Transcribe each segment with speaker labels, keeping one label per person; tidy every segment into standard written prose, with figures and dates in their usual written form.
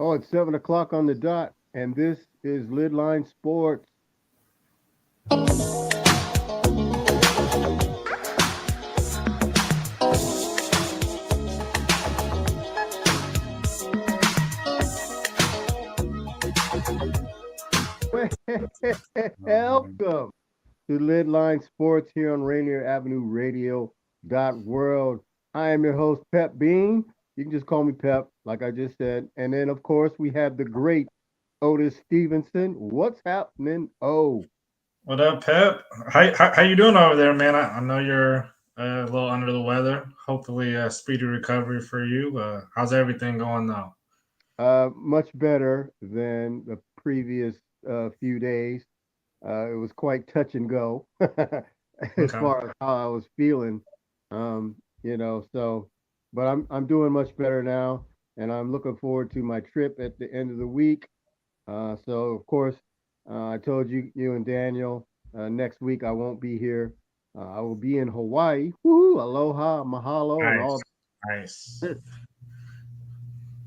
Speaker 1: Oh, it's 7 o'clock on the dot, and this is LidLine Sports. Welcome to LidLine Sports here on Rainier Avenue Radio World. I am your host, Pep Bean. You can just call me Pep, like I just said. And then, of course, we have the great Otis Stevenson. What's happening? Oh,
Speaker 2: What up, Pep? How you doing over there, man? I know you're a little under the weather. Hopefully, speedy recovery for you. How's everything going now?
Speaker 1: much better than the previous few days. It was quite touch and go as
Speaker 2: Okay.
Speaker 1: far as how I was feeling. So but I'm doing much better now, and I'm looking forward to my trip at the end of the week. So of course, I told you and Daniel, next week I won't be here. I will be in Hawaii. Woo! Aloha, mahalo, and all
Speaker 2: Nice. Nice.
Speaker 1: that.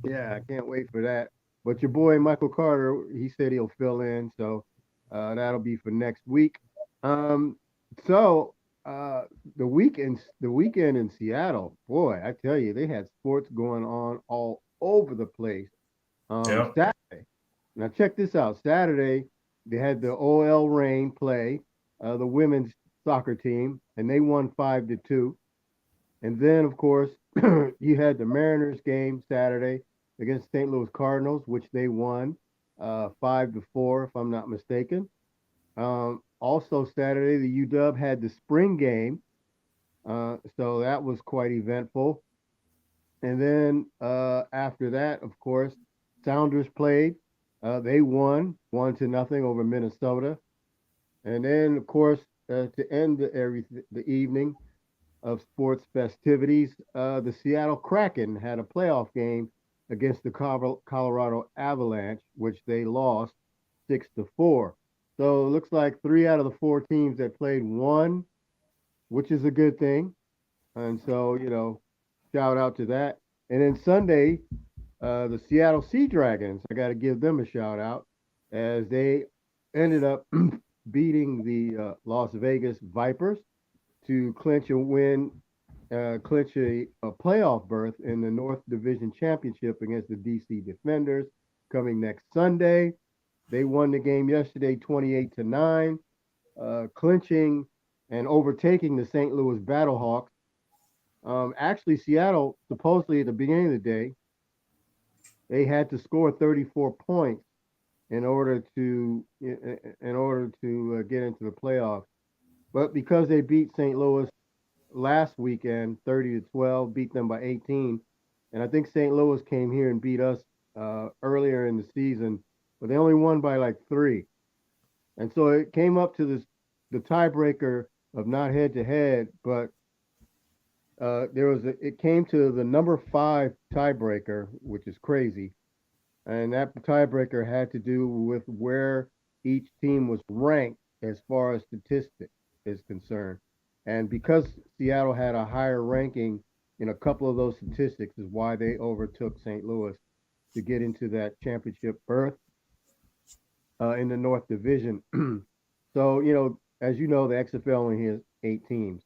Speaker 1: Yeah, I can't wait for that. But your boy Michael Carter, he said he'll fill in, so that'll be for next week. Um, so the weekend in Seattle, boy, I tell you, they had sports going on all over the place.
Speaker 2: Yep.
Speaker 1: Saturday, now check this out. Saturday, they had the OL Reign play, the women's soccer team, and they won 5-2. And then, of course, you had the Mariners game Saturday against St. Louis Cardinals, which they won 5-4, if I'm not mistaken. Also, Saturday, the UW had the spring game, so that was quite eventful. And then after that, of course, Sounders played. They won 1-0 over Minnesota. And then, of course, to end the evening, of sports festivities, the Seattle Kraken had a playoff game against the Colorado Avalanche, which they lost 6-4. So it looks like three out of the four teams that played won, which is a good thing. And so, shout out to that. And then Sunday, the Seattle Sea Dragons, I got to give them a shout out as they ended up beating the Las Vegas Vipers to clinch a playoff berth in the North Division Championship against the DC Defenders coming next Sunday. They won the game yesterday 28-9, clinching and overtaking the St. Louis Battlehawks. Actually, Seattle, supposedly at the beginning of the day, they had to score 34 points in order to get into the playoffs. But because they beat St. Louis last weekend, 30-12, beat them by 18, and I think St. Louis came here and beat us earlier in the season, but they only won by like 3, and so it came up to the tiebreaker of not head to head, but it came to the number 5 tiebreaker, which is crazy, and that tiebreaker had to do with where each team was ranked as far as statistics is concerned. And because Seattle had a higher ranking in a couple of those statistics, is why they overtook St. Louis to get into that championship berth in the North Division. So, as you know, the XFL only has 8 teams.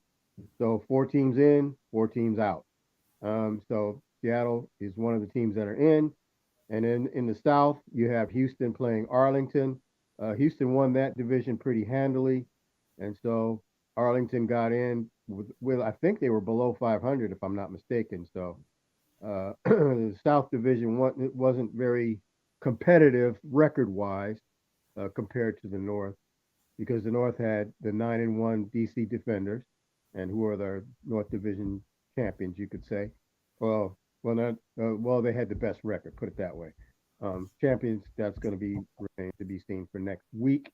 Speaker 1: So 4 teams in, 4 teams out. So Seattle is one of the teams that are in. And then in the South, you have Houston playing Arlington. Houston won that division pretty handily. And so Arlington got in with I think they were below 500 if I'm not mistaken. So the South Division it wasn't very competitive record wise compared to the North because the North had the 9-1 DC Defenders and who are the North Division champions, you could say. Not well. They had the best record, put it that way. Champions that's going to be remain to be seen for next week.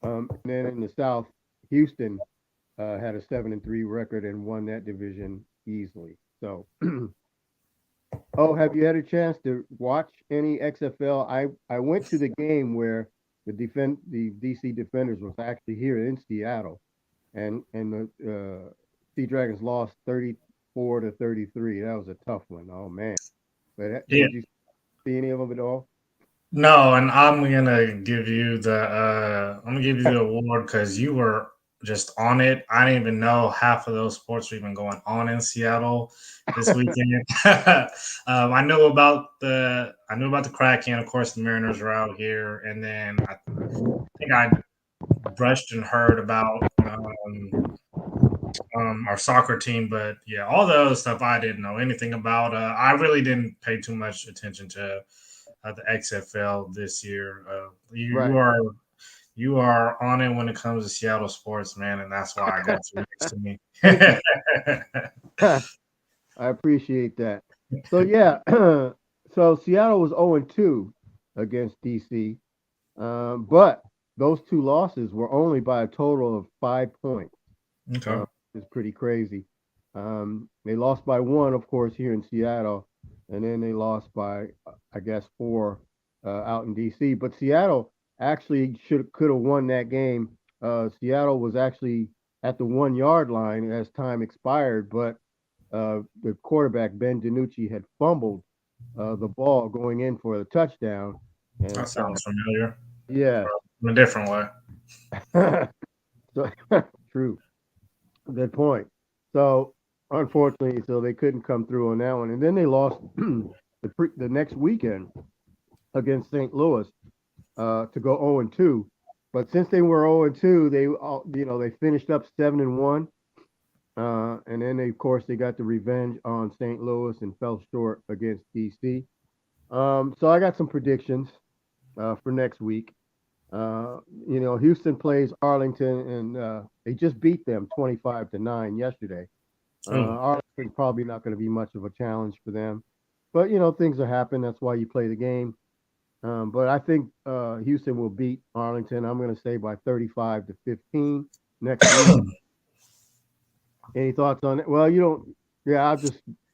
Speaker 1: And then in the South, Houston had a 7-3 record and won that division easily. So, oh, have you had a chance to watch any XFL? I went to the game where the DC Defenders was actually here in Seattle, and the Sea Dragons lost 34-33. That was a tough one. Oh man! But
Speaker 2: Yeah.
Speaker 1: see any of them at all?
Speaker 2: No, and I'm gonna give you the award because you were just on it. I didn't even know half of those sports were even going on in Seattle this weekend. I knew about the Kraken. Of course, the Mariners are out here, and then I think I brushed and heard about our soccer team, but yeah, all the other stuff I didn't know anything about. I really didn't pay too much attention to the XFL this year.
Speaker 1: Right.
Speaker 2: You are on it when it comes to Seattle sports, man, and that's why I got you next to me.
Speaker 1: Thank you. I appreciate that. So yeah, so Seattle was 0-2 against DC, but those two losses were only by a total of 5 points.
Speaker 2: Okay.
Speaker 1: It's pretty crazy. They lost by one, of course, here in Seattle, and then they lost by, I guess, four out in DC. But Seattle actually could have won that game. Seattle was actually at the 1 yard line as time expired, but the quarterback Ben DiNucci had fumbled the ball going in for the touchdown, and
Speaker 2: That
Speaker 1: so
Speaker 2: sounds familiar
Speaker 1: yeah,
Speaker 2: in a different way.
Speaker 1: so true. Good point. So unfortunately, so they couldn't come through on that one, and then they lost the next weekend against St. Louis to go 0-2. But since they were 0-2, they finished up 7-1, and then of course they got the revenge on St. Louis and fell short against DC. So I got some predictions for next week. Houston plays Arlington, and they just beat them 25-9 yesterday. Arlington's probably not going to be much of a challenge for them, but things will happen. That's why you play the game. But I think Houston will beat Arlington. I'm going to say by 35-15 next week. Any thoughts on it? Well, you don't. Yeah,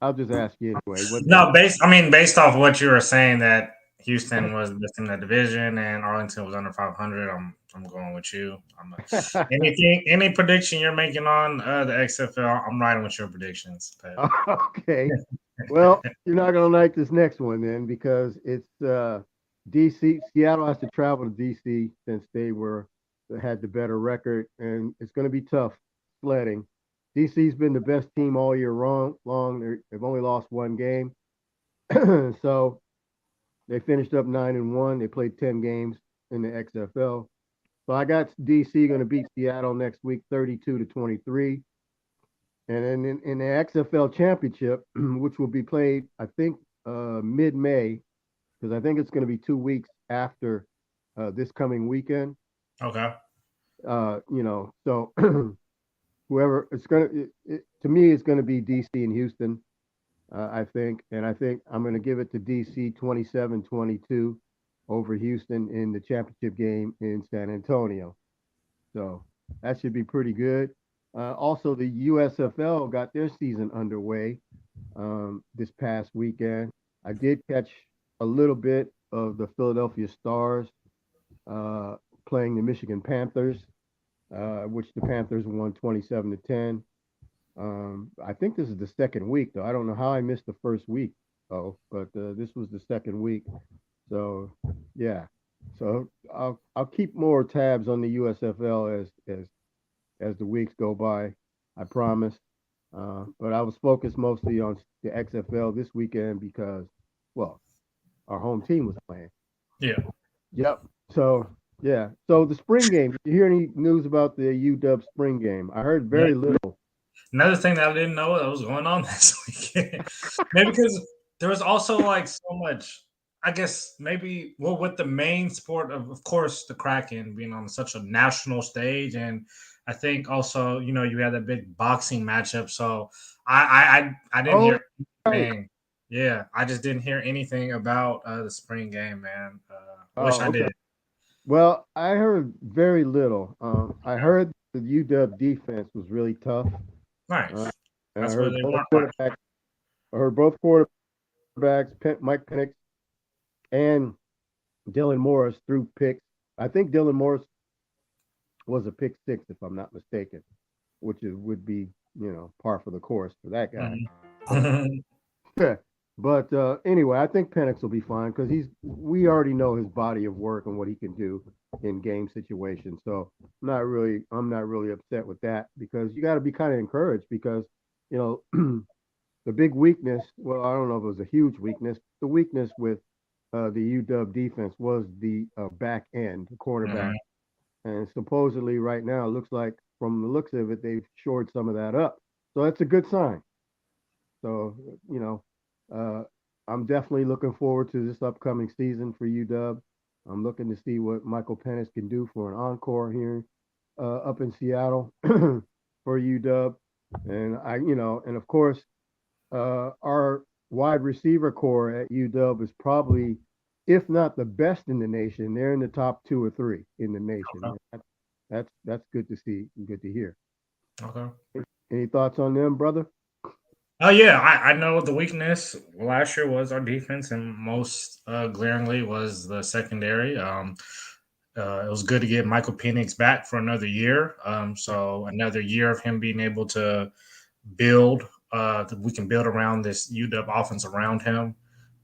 Speaker 1: I'll just ask you anyway.
Speaker 2: No, based off what you were saying that Houston was the best in the division and Arlington was under 500. I'm going with you. Any prediction you're making on the XFL? I'm riding with your predictions.
Speaker 1: Okay. Well, you're not gonna like this next one then because it's DC. Seattle has to travel to DC since they had the better record, and it's going to be tough sledding. DC's been the best team all year long. They've only lost one game, so they finished up 9-1. They played 10 games in the XFL. So I got DC going to beat Seattle next week, 32-23. And then in the XFL championship, which will be played, I think, mid-May, because I think it's going to be 2 weeks after this coming weekend.
Speaker 2: Okay.
Speaker 1: So whoever it's going to me, it's going to be DC and Houston, I think. And I think I'm going to give it to DC 27-22 over Houston in the championship game in San Antonio. So that should be pretty good. Also, the USFL got their season underway this past weekend. I did catch a little bit of the Philadelphia Stars playing the Michigan Panthers, which the Panthers won 27-10. I think this is the second week, though. I don't know how I missed the first week, though, but this was the second week. So, yeah. So I'll keep more tabs on the USFL as the weeks go by. I promise. But I was focused mostly on the XFL this weekend because, well, our home team was playing.
Speaker 2: Yeah.
Speaker 1: Yep. So yeah. So the spring game. Did you hear any news about the UW spring game? I heard very little.
Speaker 2: Another thing that I didn't know that was going on this weekend. Maybe because there was also like so much. I guess maybe with the main sport of course the Kraken being on such a national stage, and I think also you had that big boxing matchup. So I didn't hear anything. Yeah, I just didn't hear anything about the spring game, man. Wish I did.
Speaker 1: Well, I heard very little. I heard the UW defense was really tough.
Speaker 2: Nice.
Speaker 1: And I heard both quarterbacks, Mike Penix and Dylan Morris, threw picks. I think Dylan Morris was a pick six, if I'm not mistaken, which would be par for the course for that guy.
Speaker 2: Mm-hmm.
Speaker 1: But anyway, I think Penix will be fine because we already know his body of work and what he can do in game situations. So I'm not really upset with that because you got to be kind of encouraged because you know the big weakness. Well, I don't know if it was a huge weakness. The weakness with the UW defense was the back end, the cornerback,
Speaker 2: Mhm.
Speaker 1: and supposedly right now it looks like from the looks of it they've shored some of that up. So that's a good sign. So, you know, uh, I'm definitely looking forward to this upcoming season for UW. I'm looking to see what Michael Pennis can do for an encore here up in Seattle for UW. And of course, our wide receiver core at UW is probably, if not the best in the nation, they're in the top two or three in the nation.
Speaker 2: Okay.
Speaker 1: That's good to see, good to hear.
Speaker 2: Okay.
Speaker 1: Any thoughts on them, brother?
Speaker 2: Oh yeah, I know the weakness last year was our defense, and most glaringly was the secondary. It was good to get Michael Penix back for another year. So another year of him being able to build. We can build around this UW offense around him.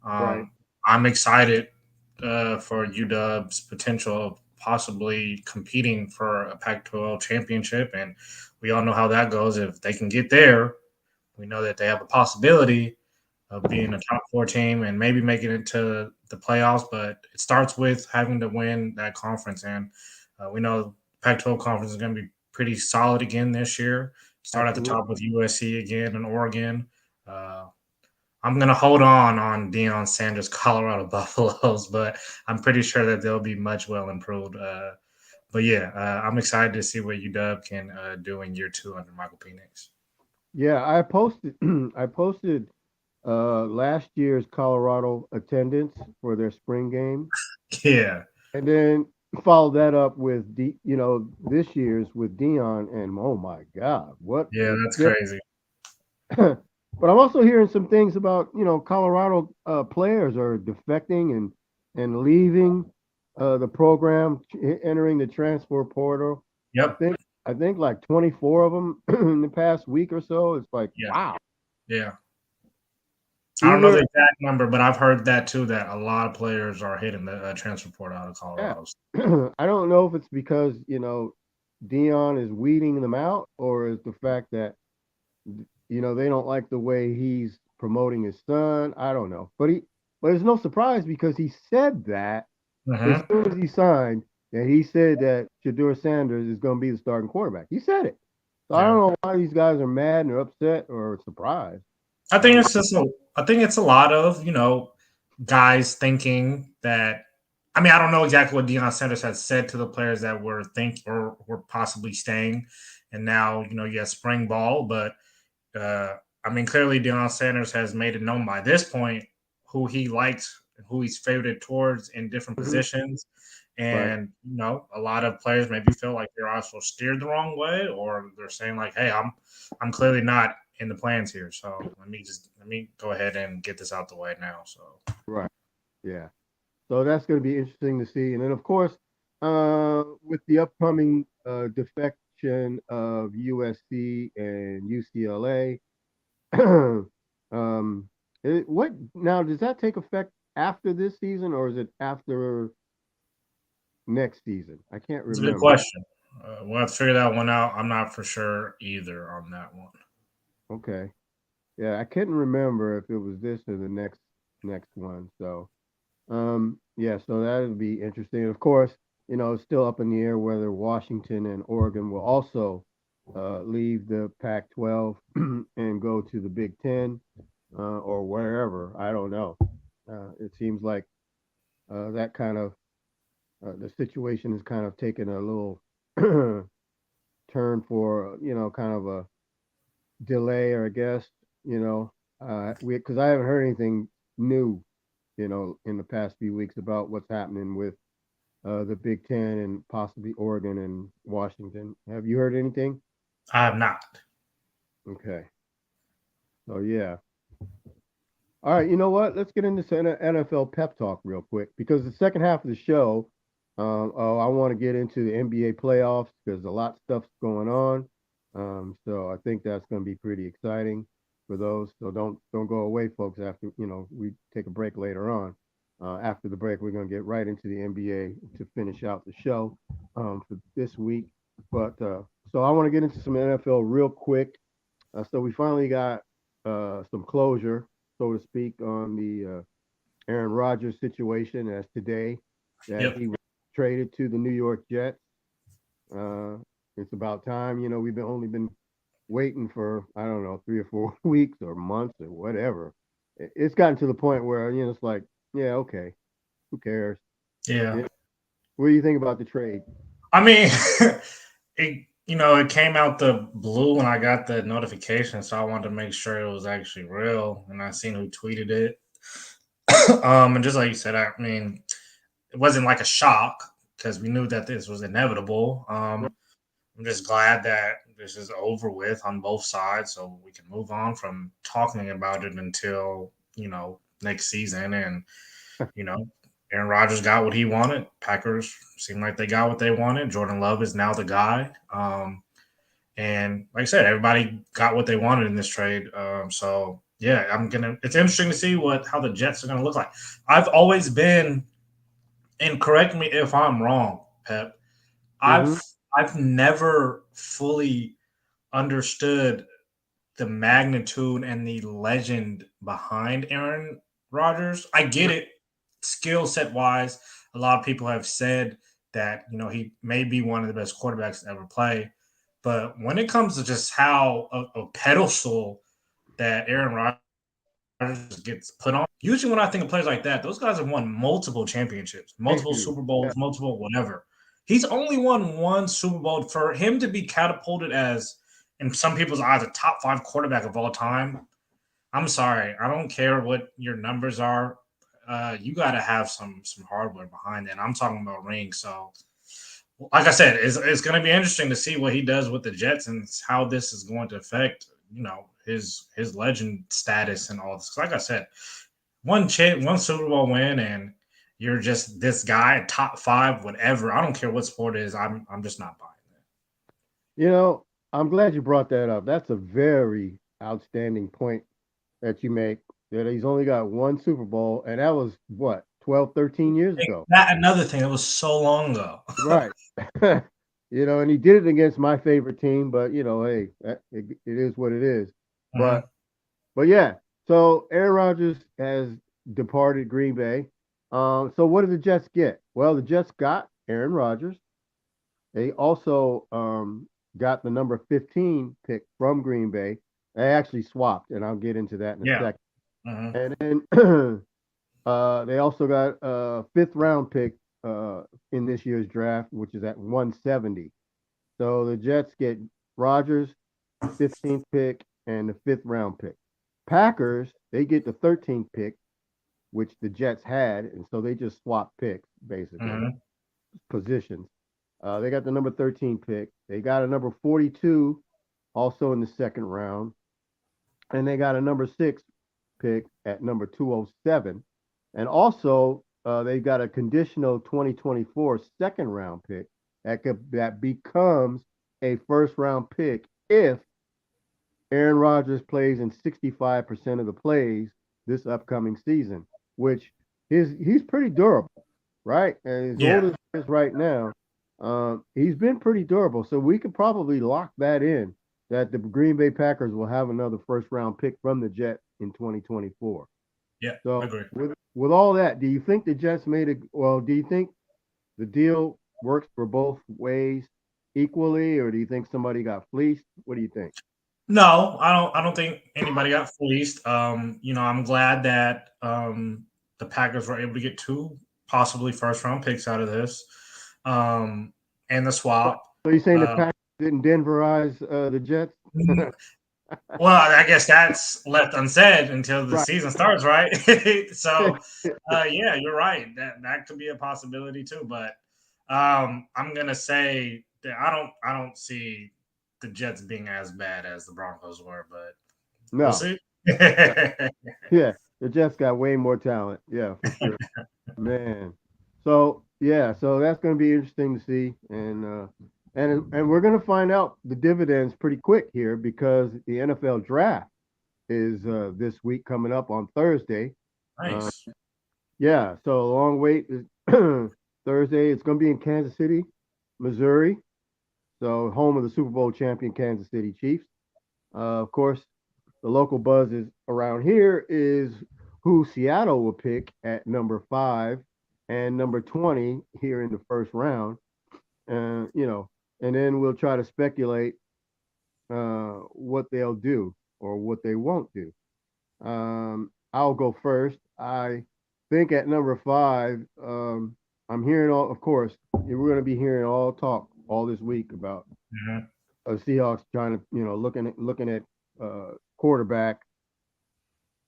Speaker 1: Right.
Speaker 2: I'm excited for UW's potential of possibly competing for a Pac-12 championship, and we all know how that goes. If they can get there, we know that they have a possibility of being a top four team and maybe making it to the playoffs. But it starts with having to win that conference, and we know Pac-12 conference is going to be pretty solid again this year. Start at the
Speaker 1: Absolutely.
Speaker 2: top with USC again and Oregon. Uh, I'm going to hold on Deion Sanders' Colorado Buffaloes, but I'm pretty sure that they'll be much well improved. But yeah, I'm excited to see what UW can do in year two under Michael Penix.
Speaker 1: Yeah, I posted I posted last year's Colorado attendance for their spring game,
Speaker 2: Yeah,
Speaker 1: and then followed that up with this year's with Dion, and oh my God, what
Speaker 2: yeah,
Speaker 1: a
Speaker 2: that's
Speaker 1: dip!
Speaker 2: crazy.
Speaker 1: But I'm also hearing some things about Colorado players are defecting and leaving the program, entering the transfer portal. I
Speaker 2: Yep.
Speaker 1: think I think like 24 of them in the past week or so. It's like
Speaker 2: Yeah.
Speaker 1: wow.
Speaker 2: Yeah. I don't know the
Speaker 1: Either
Speaker 2: exact number, but I've heard that too, that a lot of players are hitting the transfer portal out of
Speaker 1: Yeah.
Speaker 2: Colorado.
Speaker 1: I don't know if it's because, Dion is weeding them out or is the fact that, they don't like the way he's promoting his son. I don't know. But it's no surprise because he said that as
Speaker 2: Hmm.
Speaker 1: soon as he signed, that he said that Shadur Sanders is going to be the starting quarterback. He said it. So I don't
Speaker 2: Yeah.
Speaker 1: know why these guys are mad or upset or surprised.
Speaker 2: I
Speaker 1: I
Speaker 2: think
Speaker 1: don't know.
Speaker 2: it's just I think it's a lot of, guys thinking that I don't know exactly what Deion Sanders has said to the players that were possibly staying, and now, you have spring ball, but Uh, clearly Deion Sanders has made it known by this point who he likes, who he's favored towards in different
Speaker 1: Mhm.
Speaker 2: positions.
Speaker 1: Right.
Speaker 2: And, a lot of players maybe feel like they're also steered the wrong way, or they're saying like, hey, I'm clearly not in the plans here. So let me go ahead and get this out the way now. So
Speaker 1: Right. Yeah. So that's going to be interesting to see. And then, of course, with the upcoming defection of USC and UCLA, um, what now does that take effect after this season or is it after next season? I can't
Speaker 2: it's a good
Speaker 1: remember.
Speaker 2: question. We'll have to figure that one out. I'm not for sure either on that one.
Speaker 1: Okay. Yeah, I couldn't remember if it was this or the next one. So, yeah, so that would be interesting. Of course, it's still up in the air whether Washington and Oregon will also leave the Pac-12 and go to the Big Ten or wherever. I don't know. It seems like that kind of the situation is kind of taking a little turn for kind of a delay, or I guess we because I haven't heard anything new in the past few weeks about what's happening with the Big Ten and possibly Oregon and Washington. Have you heard anything?
Speaker 2: I have not.
Speaker 1: Okay. So yeah. All right. You know what? Let's get into some NFL pep talk real quick because the second half of the show, I want to get into the NBA playoffs because a lot of stuff's going on. So I think that's going to be pretty exciting. for those. So don't go away, folks. After we take a break later on. After the break, we're gonna get right into the NBA to finish out the show for this week. But so I want to get into some NFL real quick. So we finally got some closure, so to speak, on the Aaron Rodgers situation as today that
Speaker 2: Yep.
Speaker 1: he was traded to the New York Jets. Uh, it's about time. We've only been waiting for, I don't know, 3 or 4 weeks or months or whatever. It's gotten to the point where it's like, yeah, okay, who cares?
Speaker 2: Yeah.
Speaker 1: Yeah. What do you think about the trade?
Speaker 2: I mean, it came out the blue when I got the notification, so I wanted to make sure it was actually real, and I seen who tweeted it. And just like you said, I mean, it wasn't like a shock because we knew that this was inevitable. I'm just glad that this is over with on both sides, so we can move on from talking about it until next season. And you know, Aaron Rodgers got what he wanted. Packers seem like they got what they wanted. Jordan Love is now the guy. And like I said, everybody got what they wanted in this trade. So yeah, It's interesting to see how the Jets are gonna look like. I've always been, and correct me if I'm wrong, Pep. I've
Speaker 1: Mm-hmm.
Speaker 2: I've never fully understood the magnitude and the legend behind Aaron Rodgers. I get it, skill set wise. A lot of people have said that he may be one of the best quarterbacks to ever play, but when it comes to just how a pedestal that Aaron Rodgers gets put on, usually when I think of players like that, those guys have won multiple championships,
Speaker 1: Thank
Speaker 2: multiple
Speaker 1: you.
Speaker 2: Super
Speaker 1: Yeah,
Speaker 2: Bowls, multiple whatever. He's only won one Super Bowl. For him to be catapulted as, in some people's eyes, a top five quarterback of all time. I'm sorry, I don't care what your numbers are. You got to have some hardware behind it. And I'm talking about rings. So, like I said, it's going to be interesting to see what he does with the Jets and how this is going to affect his legend status and all this. 'Cause like I said, one Super Bowl win, and you're just this guy, top five, whatever. I don't care what sport it is. I'm just not buying that.
Speaker 1: you know, I'm glad you brought that up. That's a very outstanding point that you make. That he's only got one Super Bowl, and that was what 12, 13 years ago.
Speaker 2: That another thing. It was so long ago.
Speaker 1: Right. And he did it against my favorite team, but hey, it is what it is.
Speaker 2: Mhm.
Speaker 1: But yeah, so Aaron Rodgers has departed Green Bay. So what did the Jets get? Well, the Jets got Aaron Rodgers. They also got the number 15 pick from Green Bay. They actually swapped, and I'll get into that in a
Speaker 2: Yeah.
Speaker 1: second.
Speaker 2: Mhm.
Speaker 1: And then they also got a fifth round pick in this year's draft, which is at 170. So the Jets get Rodgers, the 15th pick, and the fifth round pick. Packers, they get the 13th pick, which the Jets had, and so they just swapped picks basically,
Speaker 2: Mhm.
Speaker 1: positions. They got the number 13 pick. They got a number 42 also in the second round, and they got a number six pick at number 207. And also, they got a conditional 2024 second round pick that becomes a first round pick if Aaron Rodgers plays in 65% of the plays this upcoming season, which he's pretty durable, right? And as old
Speaker 2: Yeah.
Speaker 1: as he is right now, he's been pretty durable. So we could probably lock that in that the Green Bay Packers will have another first round pick from the Jets in 2024.
Speaker 2: Yeah. I
Speaker 1: So
Speaker 2: agree.
Speaker 1: with all that, do you think the Jets made it? Well, do you think the deal works for both ways equally, or do you think somebody got fleeced? What do you think?
Speaker 2: No, I don't think anybody got fleeced. I'm glad that the Packers were able to get two possibly first round picks out of this. Um, and the swap.
Speaker 1: So you saying the
Speaker 2: Uh,
Speaker 1: Packers didn't Denverize the Jets?
Speaker 2: well, I guess that's left unsaid until the
Speaker 1: Right.
Speaker 2: season starts, right? So, yeah, you're right. That could be a possibility too. But I'm gonna say that I don't see the Jets being as bad as the Broncos were, but we'll
Speaker 1: No.
Speaker 2: see.
Speaker 1: Yeah. The Jets got way more talent. Yeah, for sure. Man. So yeah, so that's going to be interesting to see, and we're going to find out the dividends pretty quick here because the NFL draft is this week coming up on Thursday. Uh,
Speaker 2: Nice.
Speaker 1: yeah, so a long wait is Thursday. It's going to be in Kansas City, Missouri. So home of the Super Bowl champion Kansas City Chiefs. Of course, the local buzz is around here is who Seattle will pick at number 5 and number 20 here in the first round. You know, and then we'll try to speculate what they'll do or what they won't do. I'll go first. I think at number 5, I'm hearing all, of course, we're going to be hearing all talk all this week about
Speaker 2: Mhm.
Speaker 1: Seahawks trying to, looking at quarterback,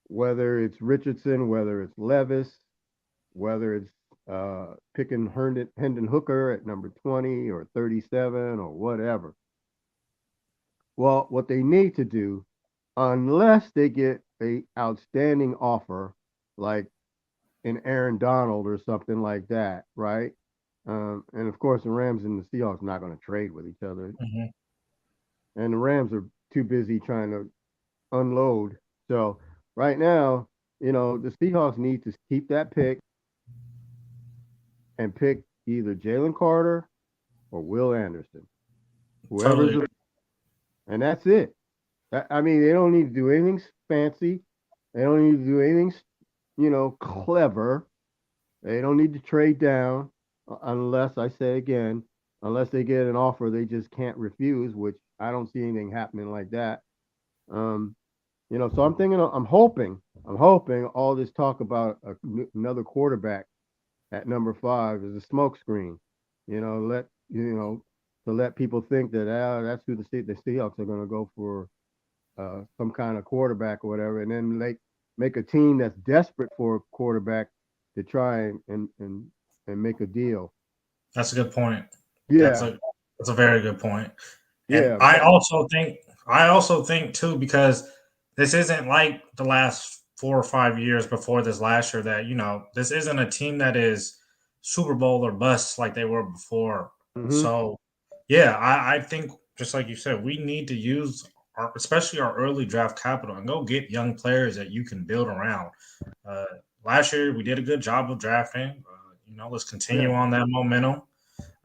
Speaker 1: whether it's Richardson, whether it's Levis, whether it's picking Hendon Hooker at number 20 or 37 or whatever. Well, what they need to do, unless they get a outstanding offer like an Aaron Donald or something like that, right? And of course, the Rams and the Seahawks are not going to trade with each other,
Speaker 2: Mhm.
Speaker 1: and the Rams are too busy trying to unload. So right now, the Seahawks need to keep that pick and pick either Jalen Carter or Will Anderson, whoever's,
Speaker 2: Totally.
Speaker 1: and that's it. I mean, they don't need to do anything fancy. They don't need to do anything, clever. They don't need to trade down unless I say again, unless they get an offer they just can't refuse, which I don't see anything happening like that. Um, so I'm hoping all this talk about another quarterback at number 5 is a smokescreen. Let to let people think that that's who the Seahawks are going to go for some kind of quarterback or whatever, and then they make a team that's desperate for a quarterback to try and make a deal.
Speaker 2: That's a good point. That's
Speaker 1: Yeah,
Speaker 2: a that's a very good point. And
Speaker 1: yeah,
Speaker 2: I also think too, because this isn't like the last 4 or 5 years before this last year, that this isn't a team that is Super Bowl or bust like they were before.
Speaker 1: hmm
Speaker 2: So yeah, I think just like you said, we need to use especially our early draft capital and go get young players that you can build around. Uh, Last year we did a good job of drafting. Let's
Speaker 1: yeah,
Speaker 2: continue on that momentum.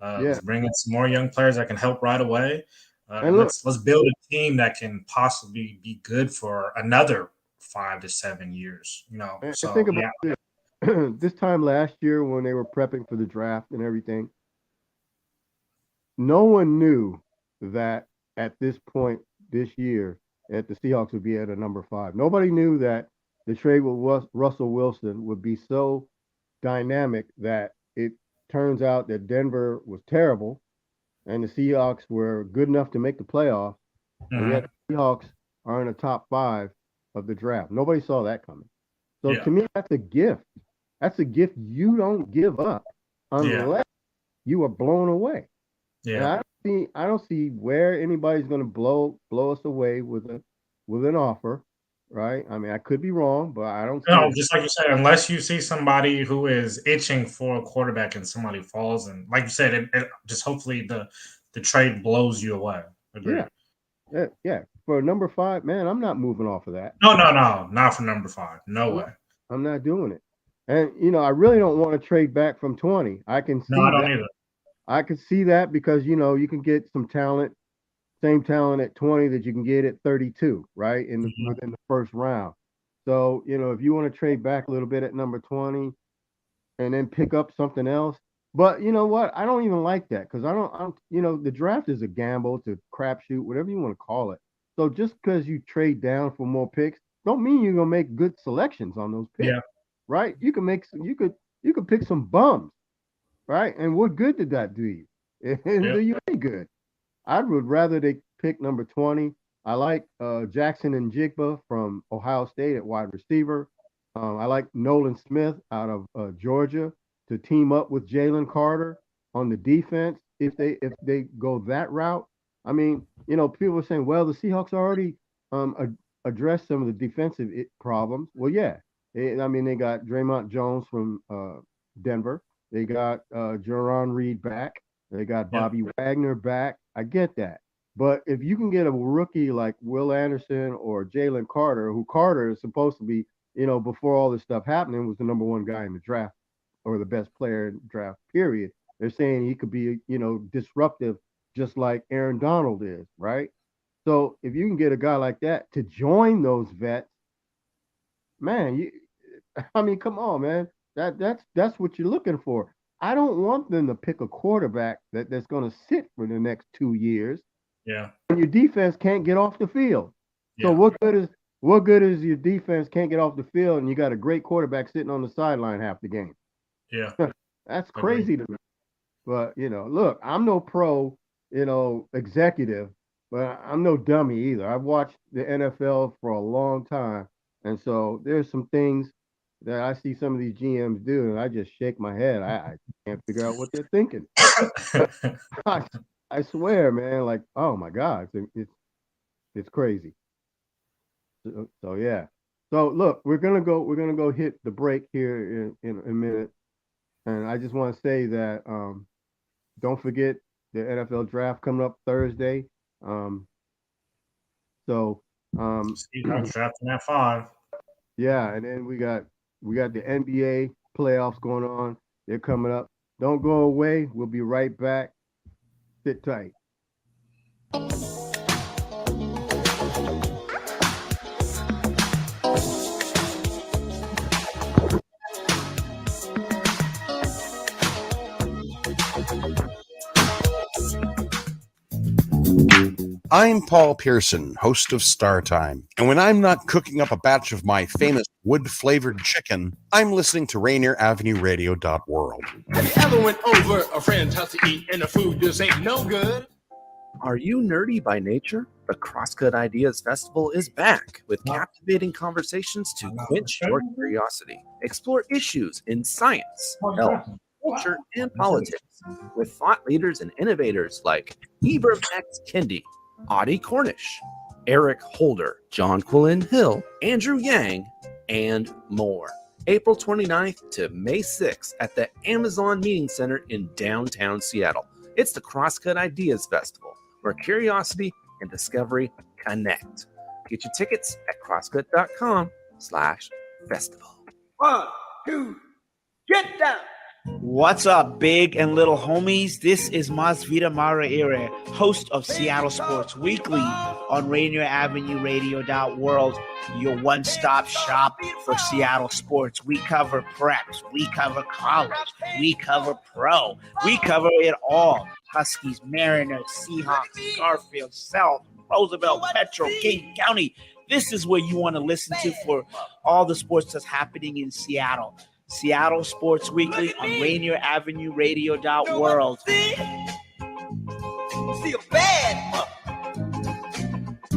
Speaker 1: yeah.
Speaker 2: Let's bring in some more young players that can help right away,
Speaker 1: And
Speaker 2: and
Speaker 1: look,
Speaker 2: let's build a team that can possibly be good for another 5 to 7 years.
Speaker 1: and
Speaker 2: So
Speaker 1: think about
Speaker 2: yeah.
Speaker 1: this. This time last year when they were prepping for the draft and everything, no one knew that at this point this year that the Seahawks would be at a number 5. Nobody knew that the trade with Russell Wilson would be so dynamic that it turns out that Denver was terrible and the Seahawks were good enough to make the playoffs, and yet
Speaker 2: Mhm.
Speaker 1: the Seahawks are in the top 5 of the draft. Nobody saw that coming. So
Speaker 2: Yeah,
Speaker 1: to me, that's a gift. That's a gift you don't give up
Speaker 2: yeah,
Speaker 1: unless you are blown away. And
Speaker 2: yeah.
Speaker 1: I don't see where anybody's going to blow us away with an offer, right? I mean, I could be wrong, but I don't see
Speaker 2: No,
Speaker 1: it.
Speaker 2: just like you said, unless you see somebody who is itching for a quarterback and somebody falls, and like you said, it just hopefully the trade blows you away.
Speaker 1: Yeah,
Speaker 2: Agreed.
Speaker 1: yeah. For number 5, man, I'm not moving off of that.
Speaker 2: No, no, no, not for number 5. No
Speaker 1: I'm not.
Speaker 2: way.
Speaker 1: I'm not doing it. And I really don't want to trade back from 20. I can
Speaker 2: No, I
Speaker 1: see
Speaker 2: don't
Speaker 1: that.
Speaker 2: either.
Speaker 1: I can see that because you can get some talent, same talent at 20 that you can get at 32, right?
Speaker 2: Mhm.
Speaker 1: Within the first round. So, if you want to trade back a little bit at number 20 and then pick up something else. But you know what? I don't even like that because the draft is a gamble, it's a crapshoot, whatever you want to call it. So just because you trade down for more picks, don't mean you're gonna make good selections on those picks,
Speaker 2: Yeah,
Speaker 1: right? You could pick some bums, right? And what good did that do you? It didn't
Speaker 2: yeah.
Speaker 1: do you any good. I would rather they pick number 20. I like Jackson and Jigba from Ohio State at wide receiver. I like Nolan Smith out of Georgia to team up with Jalen Carter on the defense if they go that route. I mean, people are saying, well, the Seahawks already addressed some of the defensive problems. Well, yeah. I mean, they got Draymond Jones from Denver. They got Jerron Reed back. They got
Speaker 2: Yep.
Speaker 1: Bobby Wagner back. I get that. But if you can get a rookie like Will Anderson or Jalen Carter, who Carter is supposed to be, before all this stuff happening, was the number one guy in the draft or the best player in the draft, period. They're saying he could be, disruptive just like Aaron Donald is, right? So if you can get a guy like that to join those vets, man, I mean, come on, man. That's what you're looking for. I don't want them to pick a quarterback that's going to sit for the next 2 years.
Speaker 2: Yeah.
Speaker 1: When your defense can't get off the field. So
Speaker 2: Yeah.
Speaker 1: what good is your defense can't get off the field and you got a great quarterback sitting on the sideline half the game?
Speaker 2: Yeah.
Speaker 1: That's crazy to me. But look, I'm no pro, executive, but I'm no dummy either. I've watched the NFL for a long time, and so there's some things that I see some of these GMs do, and I just shake my head. I can't figure out what they're thinking. I swear, man. Like, oh my God, it's crazy. So yeah. So look, we're gonna go hit the break here in a minute, and I just want to say that don't forget the NFL draft coming up Thursday.
Speaker 2: Seahawks drafting at 5.
Speaker 1: Yeah, and then we got the NBA playoffs going on. They're coming up. Don't go away. We'll be right back. Sit tight.
Speaker 3: I'm Paul Pearson, host of Star Time, and when I'm not cooking up a batch of my famous wood-flavored chicken, I'm listening to Rainier Avenue Radio.world.
Speaker 4: Have you ever went over a friend's house to eat and the food just ain't no good?
Speaker 5: Are you nerdy by nature? The Crosscut Ideas Festival is back with captivating conversations to quench your curiosity. Explore issues in science, health, culture, and politics with thought leaders and innovators like Ibram X. Kendi, Audie Cornish, Eric Holder, John Quillen Hill, Andrew Yang, and more. April 29th to May 6th at the Amazon Meeting Center in downtown Seattle. It's the Crosscut Ideas Festival, where curiosity and discovery connect. Get your tickets at crosscut.com/festival.
Speaker 6: 1, 2, get down!
Speaker 7: What's up, big and little homies? This is Masvita Maraire, host of Seattle Sports Weekly on Rainier Avenue Radio.world, your one-stop shop for Seattle sports. We cover preps, we cover college, we cover pro, we cover it all. Huskies, Mariners, Seahawks, Garfield, South, Roosevelt, Petro, King County. This is where you want to listen to for all the sports that's happening in Seattle. Seattle Sports Weekly on Rainier Avenue Radio.world.
Speaker 6: See a bad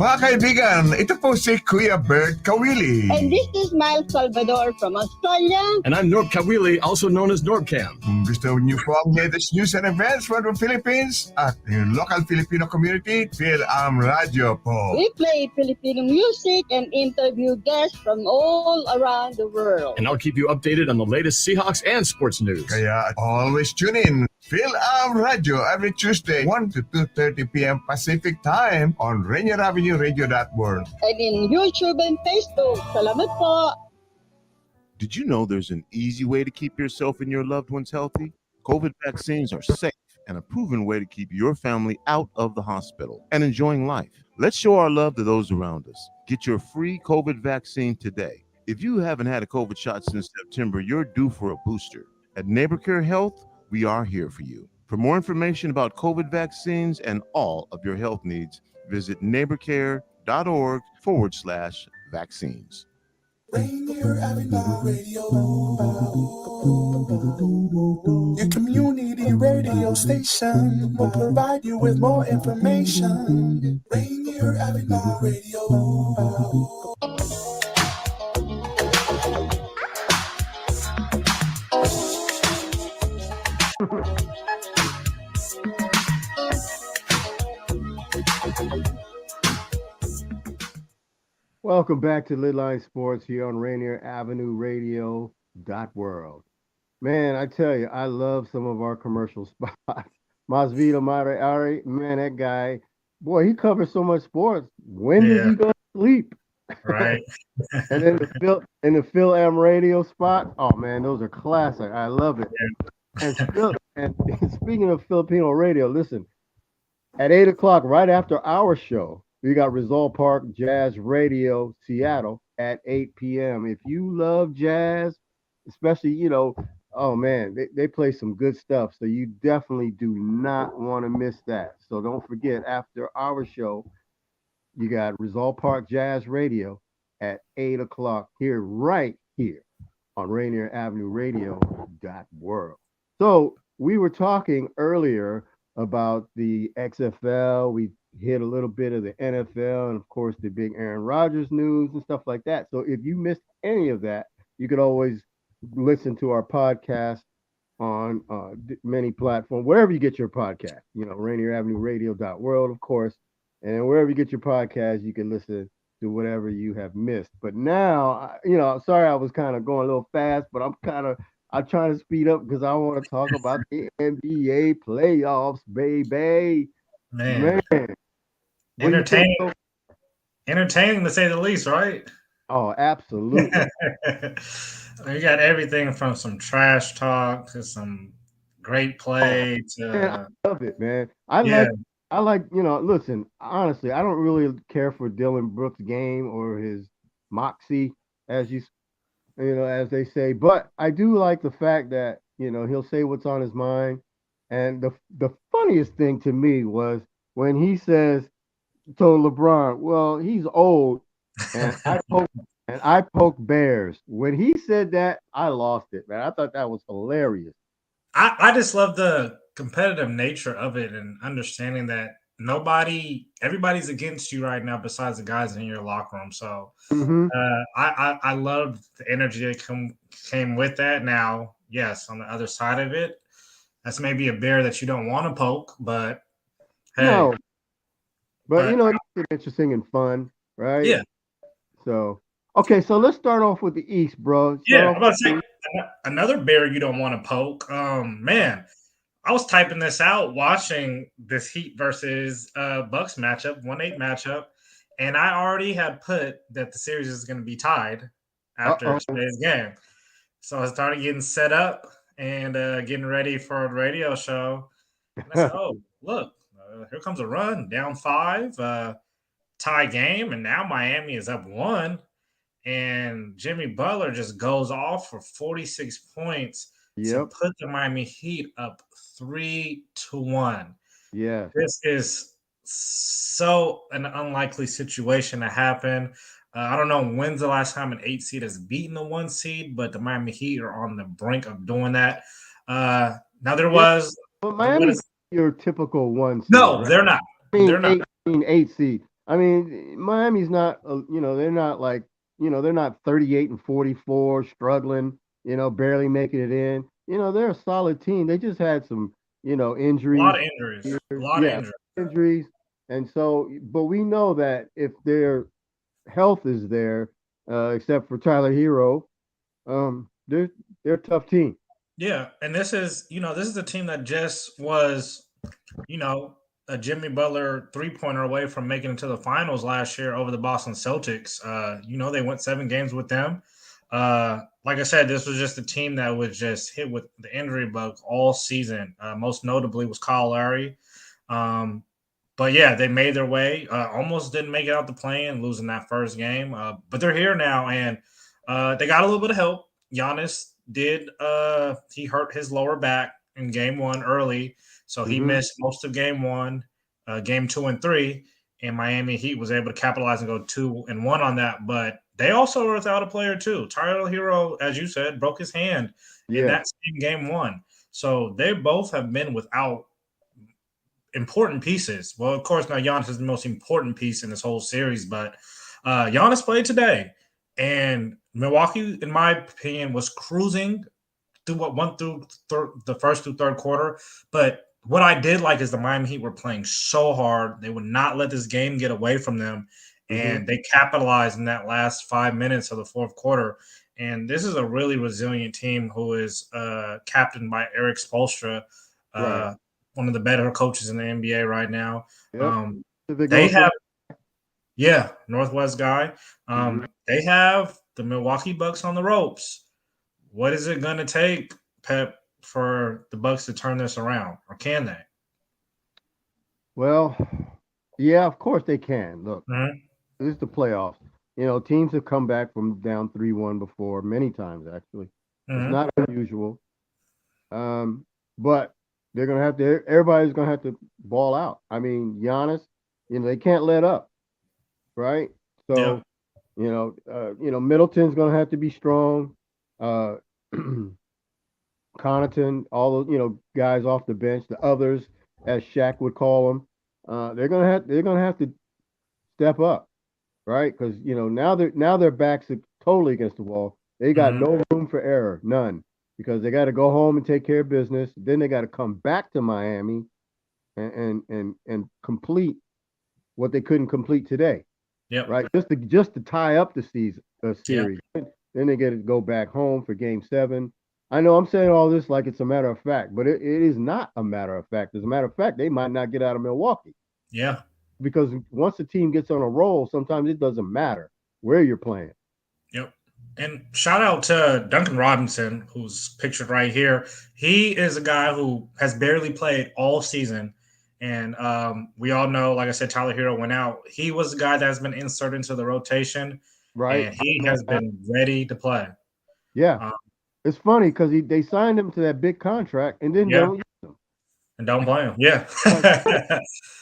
Speaker 8: Mga kaibigan, ito po si Kuya Bert Kawili.
Speaker 9: And this is Miles Salvador from Australia.
Speaker 4: And I'm Norb Kawili, also known as Norbcam.
Speaker 8: Kung gusto niyo po ang latest news and events from the Philippines at yung local Filipino community, Phil Radio po.
Speaker 9: We play Filipino music and interview guests from all around the world.
Speaker 4: And I'll keep you updated on the latest Seahawks and sports news.
Speaker 8: Kaya always tune in. Phil Radio every Tuesday, 1 to 2:30 p.m. Pacific Time on Rainier Avenue Radio.world.
Speaker 9: And in YouTube and Facebook. Salamat po.
Speaker 10: Did you know there's an easy way to keep yourself and your loved ones healthy? COVID vaccines are safe and a proven way to keep your family out of the hospital and enjoying life. Let's show our love to those around us. Get your free COVID vaccine today. If you haven't had a COVID shot since September, you're due for a booster. At NeighborCare Health, we are here for you. For more information about COVID vaccines and all of your health needs, visit neighborcare.org/vaccines.
Speaker 11: Rainier Avenue Radio, your community radio station will provide you with more information. Rainier Avenue Radio.
Speaker 1: Welcome back to LidLine Sports here on Rainier Avenue Radio.world. Man, I tell you, I love some of our commercial spots. Masvita Mare Ari, man, that guy, boy, he covers so much sports. When does
Speaker 2: Yeah,
Speaker 1: he go to sleep?
Speaker 2: right.
Speaker 1: And then the Phil M radio spot. Oh man, those are classic. I love it. And and speaking of Filipino radio, listen, at 8 o'clock, right after our show, we got Rizal Park Jazz Radio Seattle at 8 p.m. If you love jazz, especially, oh man, they play some good stuff. So you definitely do not want to miss that. So don't forget, after our show, you got Rizal Park Jazz Radio at 8 o'clock right here on Rainier Avenue Radio .world. So we were talking earlier about the XFL. We hit a little bit of the NFL and, of course, the big Aaron Rodgers news and stuff like that. So if you missed any of that, you could always listen to our podcast on many platforms, wherever you get your podcast. Rainier Avenue Radio .world, of course. And wherever you get your podcast, you can listen to whatever you have missed. But now, sorry I was kind of going a little fast, but I'm trying to speed up because I want to talk about the NBA playoffs, baby.
Speaker 2: Man. Entertaining to say the least, right?
Speaker 1: Oh, absolutely.
Speaker 2: You got everything from some trash talk to some great play to
Speaker 1: man, I love it, man. I like, listen, honestly, I don't really care for Dylan Brooks' game or his moxie, as as they say, but I do like the fact that, he'll say what's on his mind. And the funniest thing to me was when he told LeBron, well, he's old and I poke bears. When he said that, I lost it, man. I thought that was hilarious.
Speaker 2: I just love the competitive nature of it and understanding that everybody's against you right now besides the guys in your locker room. So I love the energy that came with that. Now, yes, on the other side of it, that's maybe a bear that you don't want to poke, but hey.
Speaker 1: No. But it's interesting and fun, right?
Speaker 2: Yeah.
Speaker 1: So, okay, so let's start off with the East, bro.
Speaker 2: I'm about to say another bear you don't want to poke. Man, I was typing this out watching this Heat versus Bucks matchup, 1-8 matchup, and I already had put that the series is going to be tied after today's game. So I started getting set up and getting ready for a radio show. And I said, oh, look, here comes a run, down 5, tie game, and now Miami is up 1. And Jimmy Butler just goes off for 46 points to put the Miami Heat up 3-1.
Speaker 1: Yeah.
Speaker 2: This is so an unlikely situation to happen. I don't know when's the last time an 8 seed has beaten a 1 seed, but the Miami Heat are on the brink of doing that. Now there was
Speaker 1: but Miami's your typical 1 seed.
Speaker 2: No,
Speaker 1: right?
Speaker 2: they're not. They're not.
Speaker 1: 8 seed. I mean, Miami's not, they're not like, they're not 38-44, struggling, barely making it in. They're a solid team. They just had some, injuries.
Speaker 2: A lot of
Speaker 1: injuries. And so, but we know that if their health is there, except for Tyler Hero, they're a tough team.
Speaker 2: Yeah, and this is a team that just was, a Jimmy Butler 3-pointer away from making it to the finals last year over the Boston Celtics. They went 7 games with them. Like I said, this was just a team that was just hit with the injury bug all season. Most notably was Kyle Lowry. But yeah, they made their way. Almost didn't make it out the play-in, losing that first game. But they're here now, and they got a little bit of help. Giannis did. He hurt his lower back in game 1 early. So he missed most of game 1, game 2 and 3, and Miami Heat was able to capitalize and go 2-1 on that. But they also were without a player too. Tyler Hero, as you said, broke his hand in that same game 1. So they both have been without important pieces. Well, of course, now Giannis is the most important piece in this whole series, but Giannis played today, and Milwaukee, in my opinion, was cruising through the first through third quarter, but what I did like is the Miami Heat were playing so hard. They would not let this game get away from them, and they capitalized in that last 5 minutes of the fourth quarter. And this is a really resilient team who is captained by Eric Spoelstra, one of the better coaches in the NBA right now. They have, Northwest guy. They have the Milwaukee Bucks on the ropes. What is it going to take, Pep, for the Bucks to turn this around, or can they?
Speaker 1: Well, yeah, of course they can. Look, this is the playoffs. You know, teams have come back from down 3-1 before, many times actually. It's not unusual. But they're gonna have to. Everybody's gonna have to ball out. I mean, Giannis, they can't let up, right? So, Middleton's gonna have to be strong. Connaughton, all those, guys off the bench, the others, as Shaq would call them, they're gonna have to step up, right? Because now their backs are totally against the wall. They got no room for error, none, because they got to go home and take care of business. Then they got to come back to Miami and complete what they couldn't complete today.
Speaker 2: Yep.
Speaker 1: Right. Just to tie up the series. Yep. Then they get to go back home for Game 7. I know I'm saying all this like it's a matter of fact, but it is not a matter of fact. As a matter of fact, they might not get out of Milwaukee.
Speaker 2: Yeah.
Speaker 1: Because once the team gets on a roll, sometimes it doesn't matter where you're playing.
Speaker 2: Yep. And shout out to Duncan Robinson, who's pictured right here. He is a guy who has barely played all season. And we all know, like I said, Tyler Hero went out. He was the guy that has been inserted into the rotation. Right. And he has been ready to play.
Speaker 1: Yeah. It's funny because they signed him to that big contract and then don't use him.
Speaker 2: And don't blame him. Yeah.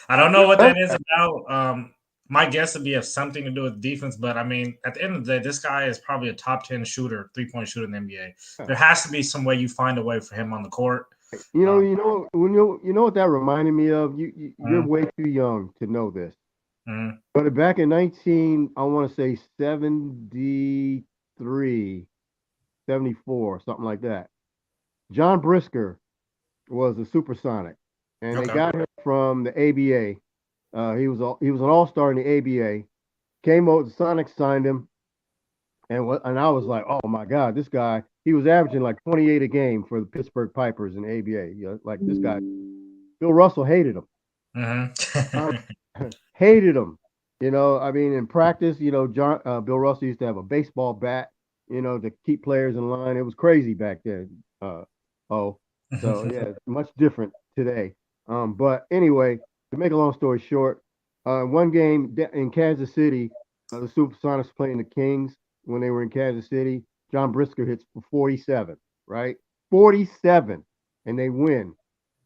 Speaker 2: I don't know what that is about. My guess would be have something to do with defense, but I mean, at the end of the day, this guy is probably a top 10 shooter, 3-point shooter in the NBA. There has to be some way you find a way for him on the court.
Speaker 1: You know what that reminded me of? You're way too young to know this. But back in 73, 74, something like that, John Brisker was a supersonic, and they got him from the ABA. He was an all-star in the ABA. Came over, the Sonics signed him, and I was like, oh my God, this guy. He was averaging like 28 a game for the Pittsburgh Pipers in the ABA. Like this guy, Bill Russell hated him. Hated him. I mean, in practice, Bill Russell used to have a baseball bat, to keep players in line. It was crazy back then. So yeah, much different today. But anyway, to make a long story short, one game in Kansas City, the Supersonics playing the Kings when they were in Kansas City. John Brisker hits for 47, right? 47, and they win.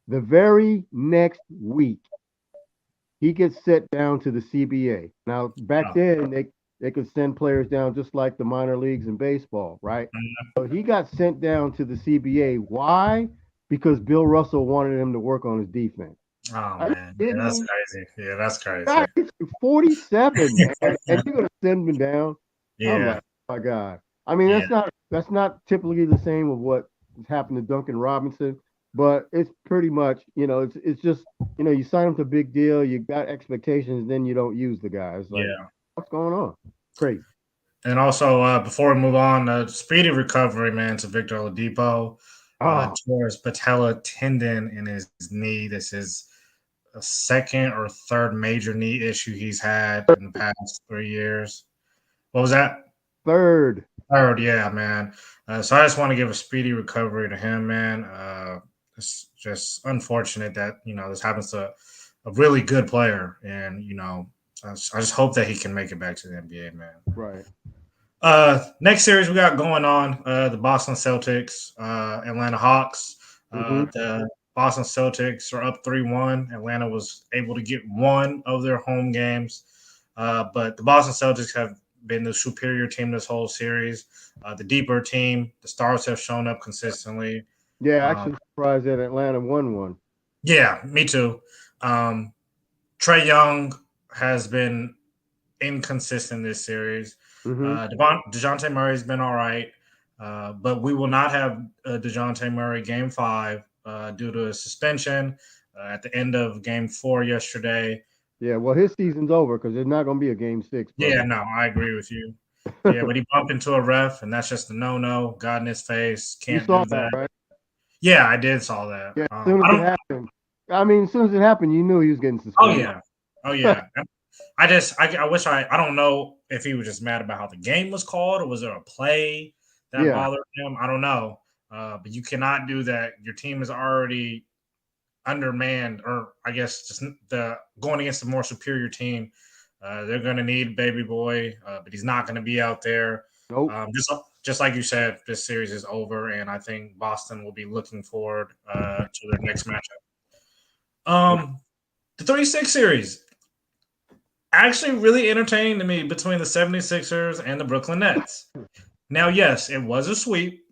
Speaker 1: The very next week, he gets sent down to the CBA. Now, back then, they could send players down just like the minor leagues in baseball, right? So he got sent down to the CBA. Why? Because Bill Russell wanted him to work on his defense.
Speaker 2: Oh, man. Yeah, that's crazy. Yeah, that's crazy.
Speaker 1: God, it's 47, man. And you're going to send him down?
Speaker 2: Yeah.
Speaker 1: I'm like, oh, my God. I mean, that's not typically the same of what happened to Duncan Robinson, but it's pretty much, it's just, you sign him to a big deal, you got expectations, then you don't use the guy. It's like, what's going on? Crazy.
Speaker 2: And also, before we move on, speedy recovery, man, to Victor Oladipo. Tore his patella tendon in his knee. This is a second or third major knee issue he's had in the past 3 years. What was that?
Speaker 1: Third,
Speaker 2: yeah, man. So I just want to give a speedy recovery to him, man. It's just unfortunate that, this happens to a really good player. And, I just hope that he can make it back to the NBA, man.
Speaker 1: Right.
Speaker 2: Next series we got going on, the Boston Celtics, Atlanta Hawks. The Boston Celtics are up 3-1. Atlanta was able to get one of their home games. But the Boston Celtics have been the superior team this whole series. The deeper team, the stars have shown up consistently.
Speaker 1: Yeah, actually surprised that Atlanta won one.
Speaker 2: Yeah, me too. Trae Young has been inconsistent this series. DeJounte Murray's been all right, but we will not have DeJounte Murray Game 5 due to a suspension at the end of Game 4 yesterday.
Speaker 1: Yeah, well, his season's over because there's not going to be a Game 6.
Speaker 2: Yeah, no, I agree with you. Yeah, but he bumped into a ref, and that's just a no-no. God in his face. Can't do that.
Speaker 1: Right?
Speaker 2: Yeah, I did saw that.
Speaker 1: Yeah, as soon as it happened. I mean, as soon as it happened, you knew he was getting suspended.
Speaker 2: Oh, yeah. Oh yeah. I wish I don't know if he was just mad about how the game was called, or was there a play that bothered him? I don't know. But you cannot do that. Your team is already undermanned, or I guess just the going against a more superior team. They're going to need Baby Boy, but he's not going to be out there.
Speaker 1: Nope.
Speaker 2: Just like you said, this series is over, and I think Boston will be looking forward to their next matchup. The 36 series actually really entertaining to me between the 76ers and the Brooklyn Nets. Now, yes, it was a sweep,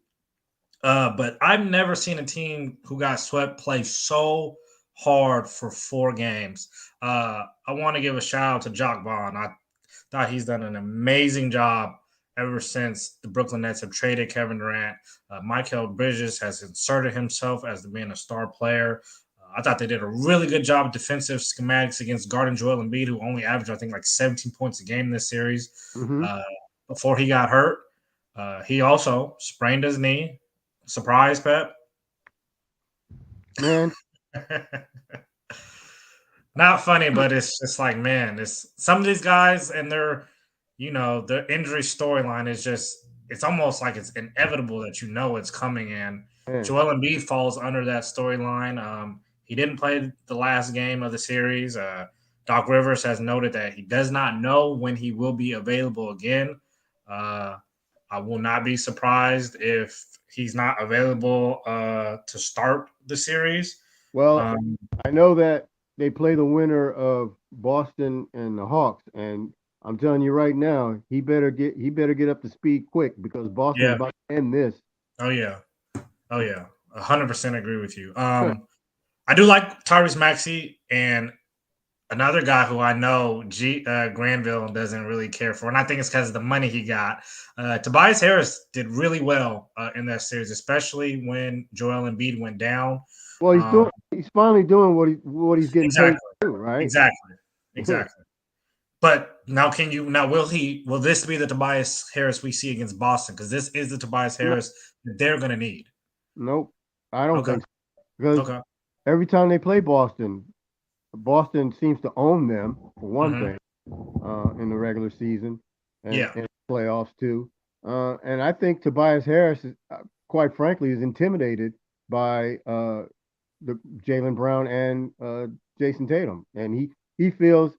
Speaker 2: but I've never seen a team who got swept play so hard for 4 games. I want to give a shout out to Jock Vaughn. I thought he's done an amazing job ever since the Brooklyn Nets have traded Kevin Durant. Mikal Bridges has inserted himself as being a star player. I thought they did a really good job of defensive schematics against guarding Joel Embiid, who only averaged, I think, like 17 points a game in this series. Before he got hurt. He also sprained his knee. Surprise, Pep.
Speaker 1: Man.
Speaker 2: Not funny, but it's just like, man, it's some of these guys and their injury storyline is just, it's almost like it's inevitable that it's coming in. Joel Embiid falls under that storyline. He didn't play the last game of the series. Doc Rivers has noted that he does not know when he will be available again. I will not be surprised if he's not available to start the series.
Speaker 1: Well, I know that they play the winner of Boston and the Hawks, and I'm telling you right now, he better get up to speed quick, because Boston's about to end this.
Speaker 2: Oh yeah, 100% agree with you. I do like Tyrese Maxey, and another guy who I know Granville doesn't really care for, and I think it's because of the money he got. Tobias Harris did really well in that series, especially when Joel Embiid went down.
Speaker 1: Well, he's finally doing what he's getting paid to do, right?
Speaker 2: Exactly. But now, will this be the Tobias Harris we see against Boston? Because this is the Tobias Harris that they're going to need.
Speaker 1: Nope, I don't think so. Because every time they play Boston seems to own them, for one thing, in the regular season and playoffs too. And I think Tobias Harris, quite frankly, is intimidated by the Jaylen Brown and Jason Tatum, and he feels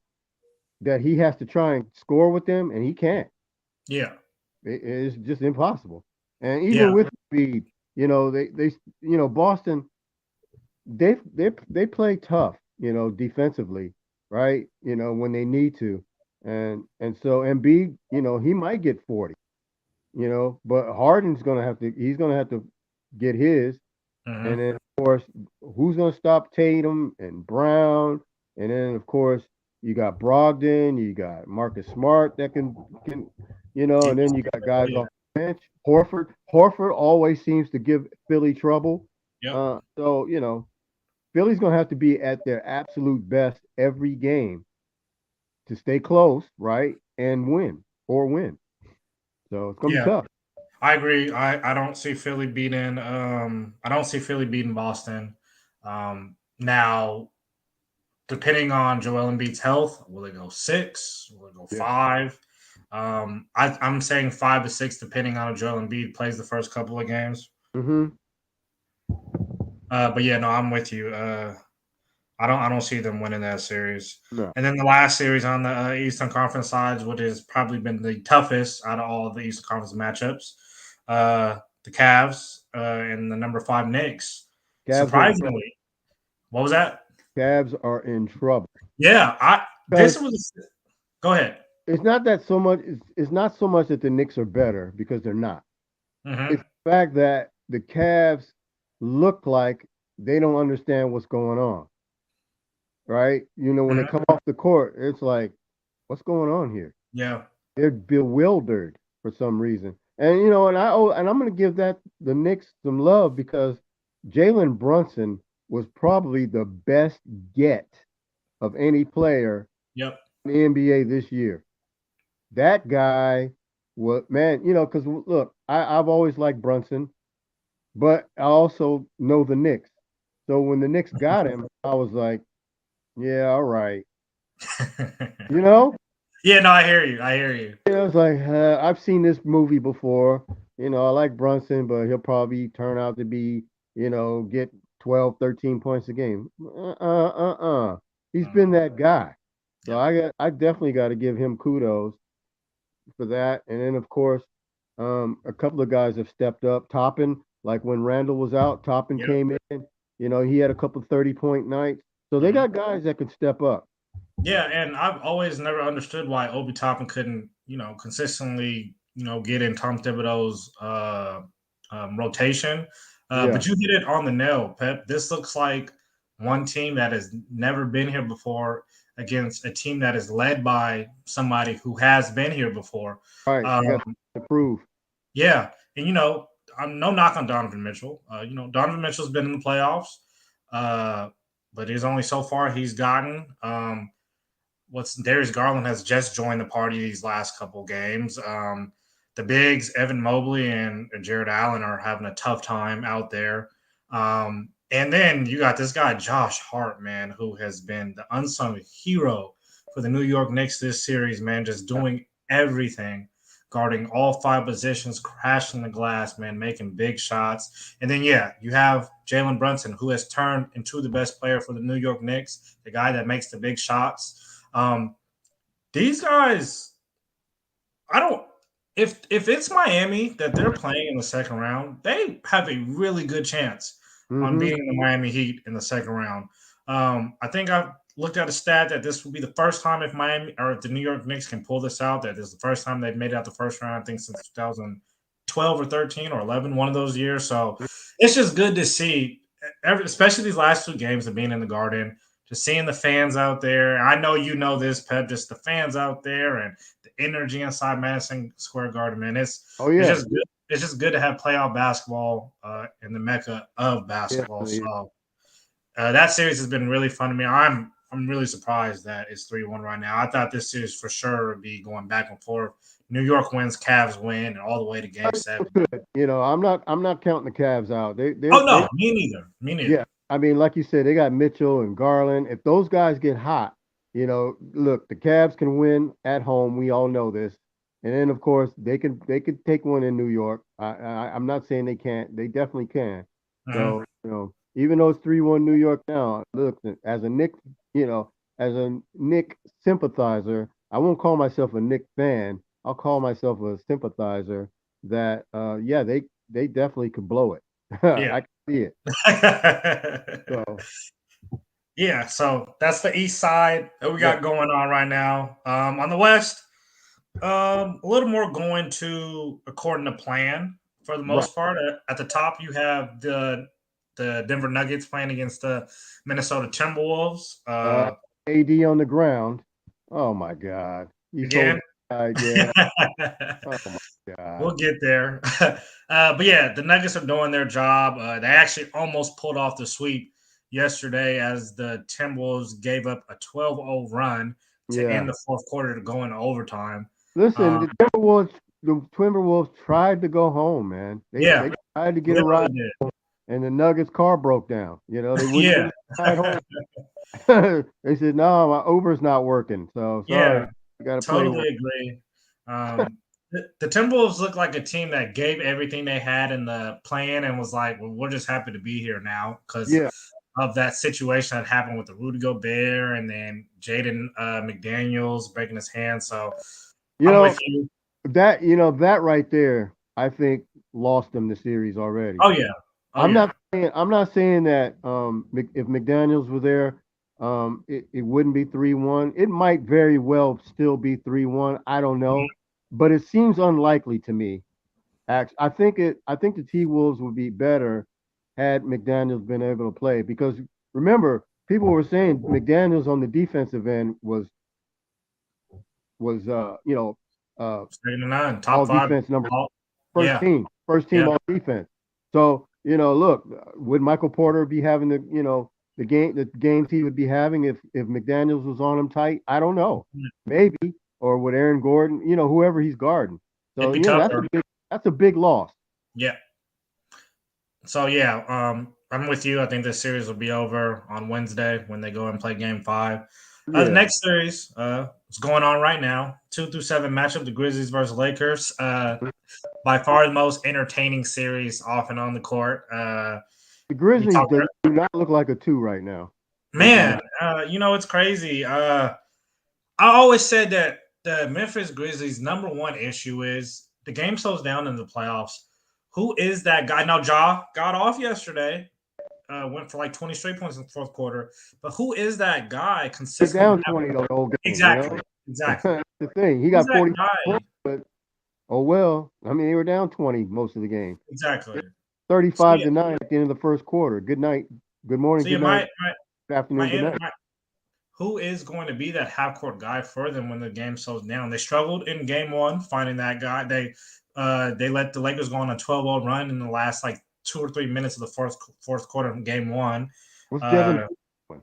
Speaker 1: that he has to try and score with them, and he can't.
Speaker 2: Yeah,
Speaker 1: it's just impossible. And even with Embiid, they Boston, they play tough, defensively, right? When they need to, and so Embiid, he might get 40, but Harden's gonna have to get his. And then, of course, who's going to stop Tatum and Brown? And then, of course, you got Brogdon, you got Marcus Smart that can and then you got guys off the bench. Horford always seems to give Philly trouble. So, Philly's going to have to be at their absolute best every game to stay close, right, and win. So it's going to be tough.
Speaker 2: I agree. I don't see Philly beating. Boston. Now, depending on Joel Embiid's health, will it go 6? Will it go 5? I'm saying 5 to 6, depending on if Joel Embiid plays the first couple of games. But yeah, no, I'm with you. I don't see them winning that series.
Speaker 1: No.
Speaker 2: And then the last series on the Eastern Conference sides, which has probably been the toughest out of all of the Eastern Conference matchups. The Cavs and the number 5 Knicks. Surprisingly, what was that?
Speaker 1: Cavs are in trouble.
Speaker 2: Yeah, go ahead.
Speaker 1: It's not that so much. It's not so much that the Knicks are better, because they're not. It's the fact that the Cavs look like they don't understand what's going on. Right? When they come off the court, it's like, what's going on here?
Speaker 2: Yeah,
Speaker 1: they're bewildered for some reason. And and I'm going to give the Knicks some love, because Jalen Brunson was probably the best get of any player in the NBA this year. That guy was, man, because look, I've always liked Brunson, but I also know the Knicks. So when the Knicks got him, I was like, yeah, all right. You know?
Speaker 2: Yeah, no, I hear you. I hear you.
Speaker 1: You know, it's like I've seen this movie before. You know, I like Brunson, but he'll probably turn out to be, get 12, 13 points a game. He's been that guy. So I definitely got to give him kudos for that. And then of course, a couple of guys have stepped up. Toppin, like when Randall was out, Toppin came in. You know, he had a couple 30-point nights. So they got guys that can step up.
Speaker 2: Yeah, and I've always never understood why Obi Toppin couldn't, consistently, get in Tom Thibodeau's rotation. But you hit it on the nail, Pep. This looks like one team that has never been here before against a team that is led by somebody who has been here before.
Speaker 1: All right, you got to prove.
Speaker 2: Yeah, and I'm no knock on Donovan Mitchell. Donovan Mitchell's been in the playoffs, but it's only so far he's gotten. Darius Garland has just joined the party these last couple games. The bigs, Evan Mobley and Jared Allen, are having a tough time out there. And then you got this guy, Josh Hart, man, who has been the unsung hero for the New York Knicks this series, man, just doing everything, guarding all 5 positions, crashing the glass, man, making big shots. And then, you have Jalen Brunson, who has turned into the best player for the New York Knicks, the guy that makes the big shots. These guys, if it's Miami that they're playing in the second round, they have a really good chance on beating the Miami Heat in the second round. I think I've looked at a stat that this will be the first time if the New York Knicks can pull this out, that this is the first time they've made it out the first round, I think since 2012 or 13 or 11, one of those years. So it's just good to see, especially these last 2 games of being in the Garden, just seeing the fans out there. I know you know this, Pep, just the fans out there and the energy inside Madison Square Garden, man. It's just good. It's just good to have playoff basketball in the mecca of basketball. So that series has been really fun to me. I'm really surprised that it's 3-1 right now. I thought this series for sure would be going back and forth. New York wins, Cavs win, and all the way to Game 7.
Speaker 1: I'm not counting the Cavs out.
Speaker 2: Me neither.
Speaker 1: Yeah. I mean, like you said, they got Mitchell and Garland. If those guys get hot, look, the Cavs can win at home. We all know this. And then, of course, they could take one in New York. I'm not saying they can't. They definitely can. So, even though it's 3-1 New York now, look, as a Knick sympathizer, I won't call myself a Knick fan. I'll call myself a sympathizer that, they definitely could blow it. I can see it.
Speaker 2: So that's the East side that we got going on right now. On the West, a little more going to according to plan for the most part. At the top, you have the Denver Nuggets playing against the Minnesota Timberwolves.
Speaker 1: AD on the ground. Oh my God!
Speaker 2: Again?
Speaker 1: Yeah. Oh my God.
Speaker 2: We'll get there. But the Nuggets are doing their job. They actually almost pulled off the sweep yesterday as the Timberwolves gave up a 12-0 run to end the fourth quarter to go into overtime.
Speaker 1: Listen, the Timberwolves tried to go home, man. They tried to get a ride, and the Nuggets car broke down. They wouldn't ride home. They said, "No, my Uber's not working." So sorry, you got to
Speaker 2: totally agree. The Timberwolves look like a team that gave everything they had in the plan and was like, "Well, we're just happy to be here now because of that situation that happened with the Rudy Gobert and then Jaden McDaniels breaking his hand." So, with you.
Speaker 1: That right there, I think lost them the series already. I'm not saying that if McDaniels were there, it wouldn't be 3-1. It might very well still be 3-1. I don't know, but it seems unlikely to me. Actually, I think the T-Wolves would be better had McDaniels been able to play, because remember, people were saying McDaniels on the defensive end was
Speaker 2: second to none, top
Speaker 1: all
Speaker 2: 5
Speaker 1: defense number first team all defense. So look, would Michael Porter be having the games he would be having if McDaniels was on him tight? I don't know, maybe, or would Aaron Gordon, whoever he's guarding. So that's a big loss.
Speaker 2: Yeah. So I'm with you. I think this series will be over on Wednesday when they go and play Game 5. The next series is going on right now. 2-7 matchup, the Grizzlies versus Lakers. By far the most entertaining series off and on the court.
Speaker 1: The Grizzlies do not look like a 2 right now.
Speaker 2: Man, it's crazy. I always said that the Memphis Grizzlies' number one issue is the game slows down in the playoffs. Who is that guy? Now, Ja got off yesterday. Went for like 20 straight points in the fourth quarter. But who is that guy consistently?
Speaker 1: Down 20 the whole game.
Speaker 2: Exactly. Exactly.
Speaker 1: That's the thing. He got 40 points, but oh well. I mean, they were down 20 most of the game.
Speaker 2: Exactly.
Speaker 1: 35-9 at the end of the first quarter. Good night. Good morning. Good night. Good afternoon. Good night.
Speaker 2: Who is going to be that half-court guy for them when the game slows down? They struggled in game one finding that guy. They let the Lakers go on a 12-0 run in the last like 2 or 3 minutes of the fourth quarter of game one.
Speaker 1: What's Devin doing?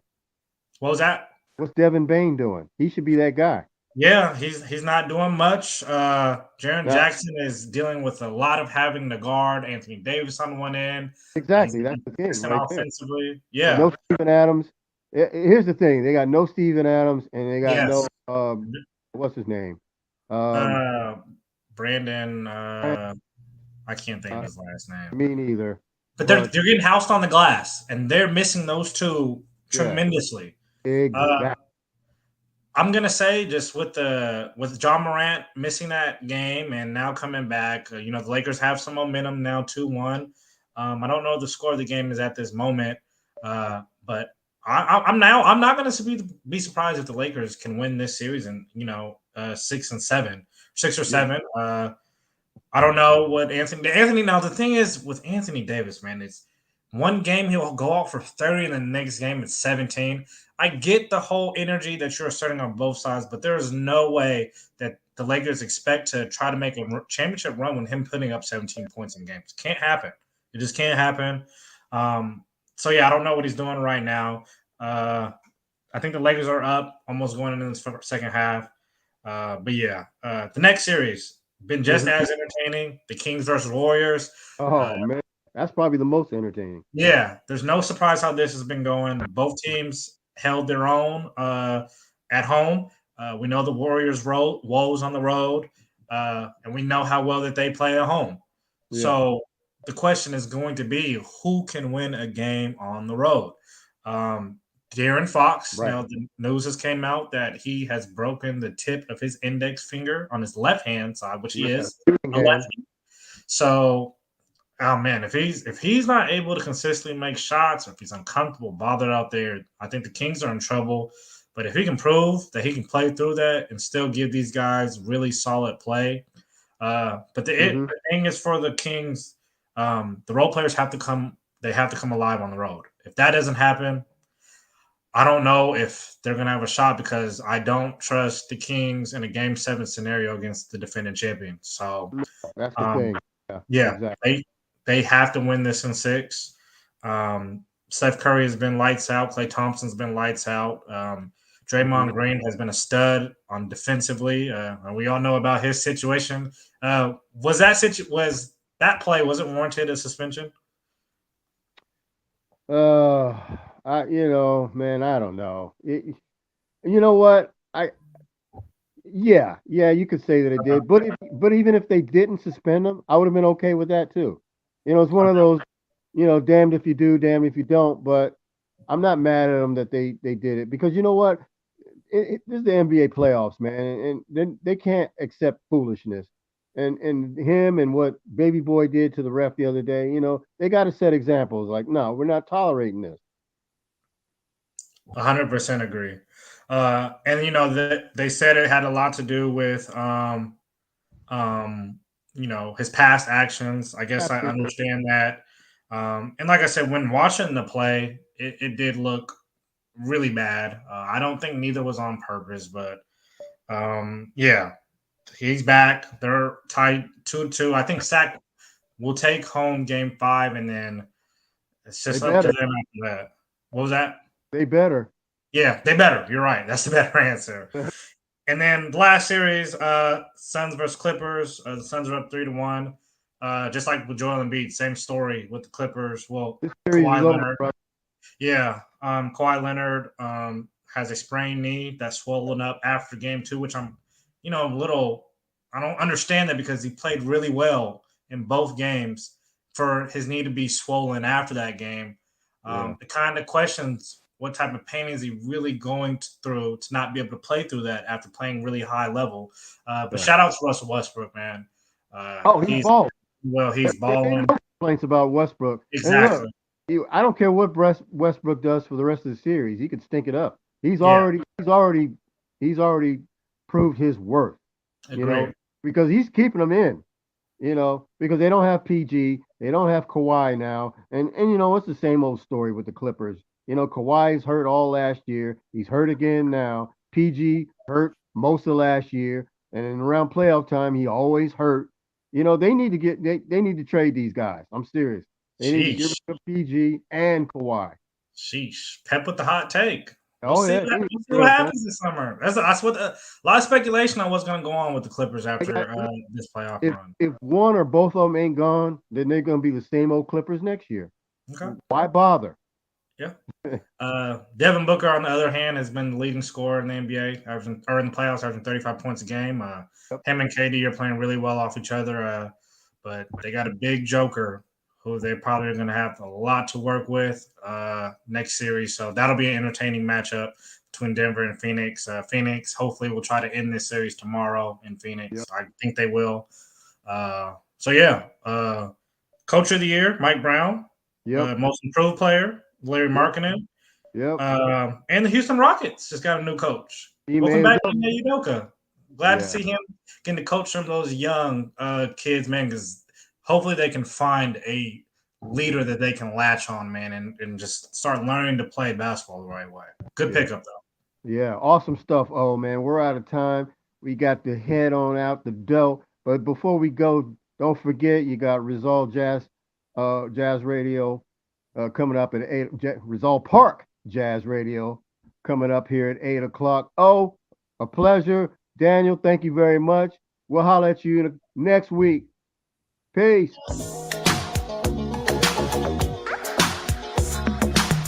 Speaker 2: What was that?
Speaker 1: What's Devin Bain doing? He should be that guy.
Speaker 2: Yeah, he's not doing much. Jaren Jackson is dealing with a lot of having to guard Anthony Davis on one end.
Speaker 1: Exactly, that's the thing. Right
Speaker 2: offensively, yeah.
Speaker 1: No Steven Adams. Here's the thing: they got no Steven Adams, and they got no what's his name?
Speaker 2: Brandon. I can't think of his last name.
Speaker 1: Me neither.
Speaker 2: But they're getting housed on the glass, and they're missing those two tremendously.
Speaker 1: Exactly.
Speaker 2: I'm gonna say just with John Morant missing that game and now coming back, the Lakers have some momentum now, 2-1. I don't know what the score of the game is at this moment, but I'm not gonna be surprised if the Lakers can win this series and 6 or 7. I don't know what Anthony. Now the thing is with Anthony Davis, man, it's one game he'll go out for 30, and the next game it's 17. I get the whole energy that you're asserting on both sides, but there is no way that the Lakers expect to try to make a championship run with him putting up 17 points in games. Can't happen. It just can't happen. So yeah, I don't know what he's doing right now. I think the Lakers are up, almost going into this second half. But yeah, the next series been just as entertaining. The Kings versus Warriors.
Speaker 1: Oh man, that's probably the most entertaining.
Speaker 2: Yeah, there's no surprise how this has been going. Both teams held their own at home. We know the Warriors' woes on the road, and we know how well that they play at home. Yeah. So the question is going to be who can win a game on the road. De'Aaron Fox, the news has came out that he has broken the tip of his index finger on his left-hand side, which he is a lefty. So, oh man, if he's not able to consistently make shots, or if he's uncomfortable, bothered out there, I think the Kings are in trouble. But if he can prove that he can play through that and still give these guys really solid play, but the thing is for the Kings, the role players have to come. They have to come alive on the road. If that doesn't happen, I don't know if they're going to have a shot because I don't trust the Kings in a Game 7 scenario against the defending champion. So
Speaker 1: that's the thing.
Speaker 2: Yeah,
Speaker 1: exactly.
Speaker 2: They have to win this in 6. Steph Curry has been lights out. Klay Thompson's been lights out. Draymond Green has been a stud on defensively. And we all know about his situation. Was that play, was it warranted a suspension?
Speaker 1: Man, I don't know. You know what? Yeah, you could say that it did. But even if they didn't suspend him, I would have been okay with that too. It's one of those, damned if you do, damned if you don't. But I'm not mad at them that they did it because you know what? This is the NBA playoffs, man, and then they can't accept foolishness. And him and what Baby Boy did to the ref the other day, they got to set examples. Like, no, we're not tolerating this.
Speaker 2: 100% agree. And they said it had a lot to do with his past actions. I guess I understand that. And like I said, when watching the play, it did look really bad. I don't think neither was on purpose, but yeah, he's back. They're tied 2-2. I think Sac will take home Game 5, and then it's just up to them after that. What was that?
Speaker 1: They better.
Speaker 2: Yeah, they better. You're right. That's the better answer. And then the last series, Suns versus Clippers. The Suns are up 3-1. Just like with Joel Embiid, same story with the Clippers. Well, Kawhi Leonard. Yeah, Kawhi Leonard has a sprained knee that's swollen up after game 2, which I'm, I don't understand that because he played really well in both games for his knee to be swollen after that game. It kind of questions what type of pain is he really going through to not be able to play through that after playing really high level. But shout out to Russell Westbrook, man.
Speaker 1: He's balling.
Speaker 2: Well, he's balling.
Speaker 1: No complaints about Westbrook.
Speaker 2: Exactly.
Speaker 1: Look, I don't care what Westbrook does for the rest of the series. He could stink it up. He's already proved his worth.
Speaker 2: Agreed.
Speaker 1: Because he's keeping them in. Because they don't have PG, they don't have Kawhi now, and it's the same old story with the Clippers. Kawhi's hurt all last year. He's hurt again now. PG hurt most of last year, and around playoff time, he always hurt. They need to trade these guys. I'm serious. They need to get rid of PG and Kawhi.
Speaker 2: Sheesh. Pep with the hot take.
Speaker 1: We'll see
Speaker 2: what happens this summer. That's what a lot of speculation on what's going to go on with the Clippers after this playoff run.
Speaker 1: If one or both of them ain't gone, then they're going to be the same old Clippers next year.
Speaker 2: Okay.
Speaker 1: Why bother?
Speaker 2: Yeah. Devin Booker, on the other hand, has been the leading scorer in the NBA, in the playoffs, averaging 35 points a game. Him and KD are playing really well off each other, but they got a big joker who they're probably going to have a lot to work with next series. So that'll be an entertaining matchup between Denver and Phoenix. Phoenix hopefully will try to end this series tomorrow in Phoenix. Yep. I think they will. Coach of the Year, Mike Brown.
Speaker 1: Yep.
Speaker 2: Most Improved Player, Larry Markkinen.
Speaker 1: Yep.
Speaker 2: And the Houston Rockets just got a new coach. Welcome back, Ime Udoka. Glad to see him getting to coach some of those young kids, man, because hopefully they can find a leader that they can latch on, man, and just start learning to play basketball the right way. Good pickup, though.
Speaker 1: Yeah, awesome stuff. Oh, man, we're out of time. We got to head on out the door. But before we go, don't forget you got Rizal Jazz Radio coming up at 8. Rizal Park Jazz Radio coming up here at 8 o'clock. Oh, a pleasure. Daniel, thank you very much. We'll holler at you next week. Peace.